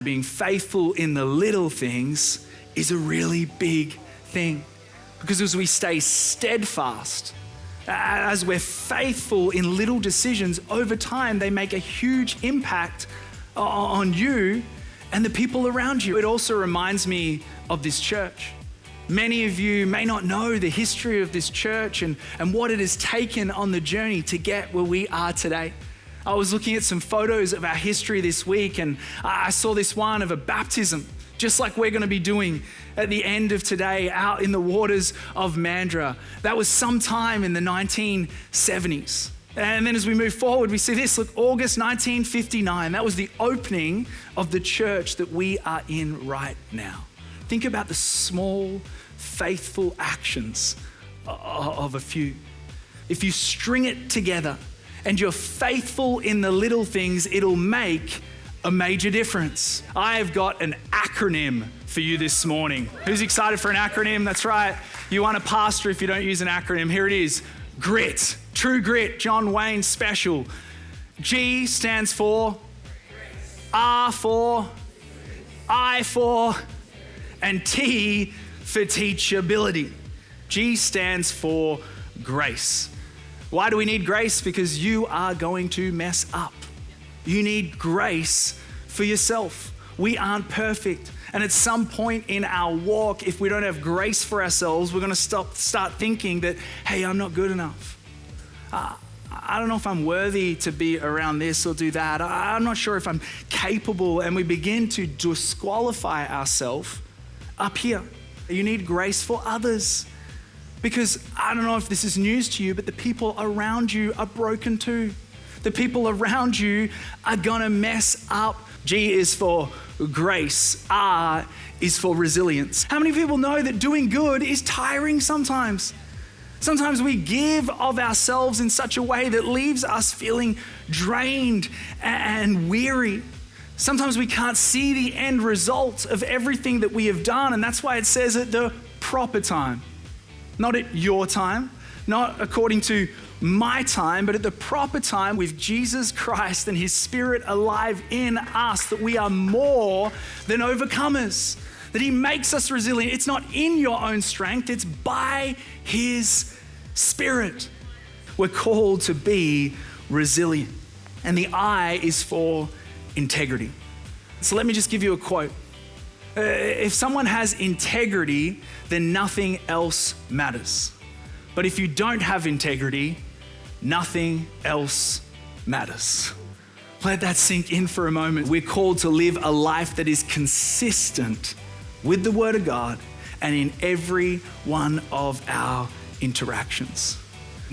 Being faithful in the little things is a really big thing, because as we stay steadfast, as we're faithful in little decisions, over time they make a huge impact on you and the people around you. It also reminds me of this church. Many of you may not know the history of this church and what it has taken on the journey to get where we are today. I was looking at some photos of our history this week, and I saw this one of a baptism, just like we're going to be doing at the end of today out in the waters of Mandurah. That was sometime in the 1970s. And then as we move forward, we see this, look, August 1959. That was the opening of the church that we are in right now. Think about the small, faithful actions of a few. If you string it together and you're faithful in the little things, it'll make a major difference. I have got an acronym for you this morning. Who's excited for an acronym? That's right. You aren't a pastor if you don't use an acronym. Here it is. GRIT. True Grit. John Wayne Special. G stands for R for I for, and T for teachability. G stands for grace. Why do we need grace? Because you are going to mess up. You need grace for yourself. We aren't perfect. And at some point in our walk, if we don't have grace for ourselves, we're going to start thinking that, hey, I'm not good enough. I don't know if I'm worthy to be around this or do that. I'm not sure if I'm capable. And we begin to disqualify ourselves up here. You need grace for others. Because I don't know if this is news to you, but the people around you are broken too. The people around you are gonna mess up. G is for grace. R is for resilience. How many people know that doing good is tiring sometimes? Sometimes we give of ourselves in such a way that leaves us feeling drained and weary. Sometimes we can't see the end result of everything that we have done, and that's why it says at the proper time. Not at your time, not according to my time, but at the proper time with Jesus Christ and his Spirit alive in us, that we are more than overcomers, that he makes us resilient. It's not in your own strength, it's by his Spirit. We're called to be resilient. And the I is for integrity. So let me just give you a quote. If someone has integrity, then nothing else matters. But if you don't have integrity, nothing else matters. Let that sink in for a moment. We're called to live a life that is consistent with the Word of God and in every one of our interactions.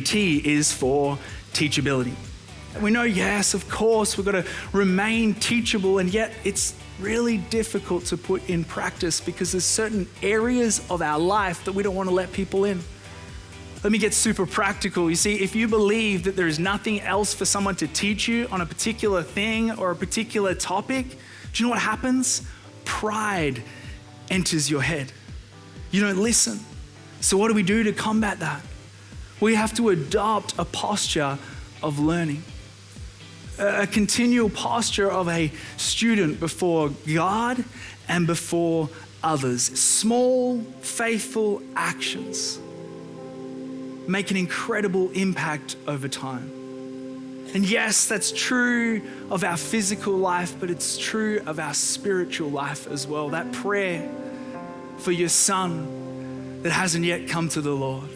T is for teachability. We know, yes, of course, we've got to remain teachable, and yet it's really difficult to put in practice because there's certain areas of our life that we don't want to let people in. Let me get super practical. You see, if you believe that there is nothing else for someone to teach you on a particular thing or a particular topic, do you know what happens? Pride enters your head. You don't listen. So what do we do to combat that? We have to adopt a posture of learning. A continual posture of a student before God and before others. Small, faithful actions make an incredible impact over time. And yes, that's true of our physical life, but it's true of our spiritual life as well. That prayer for your son that hasn't yet come to the Lord.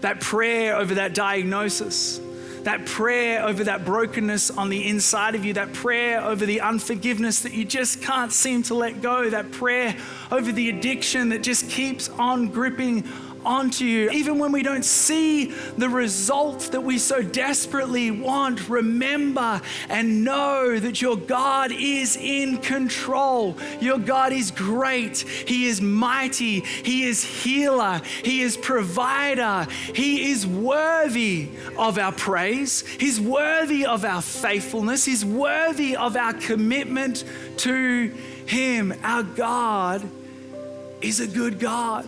That prayer over that diagnosis. That prayer over that brokenness on the inside of you, that prayer over the unforgiveness that you just can't seem to let go, that prayer over the addiction that just keeps on gripping onto you. Even when we don't see the results that we so desperately want, remember and know that your God is in control. Your God is great. He is mighty. He is healer. He is provider. He is worthy of our praise. He's worthy of our faithfulness. He's worthy of our commitment to him. Our God is a good God.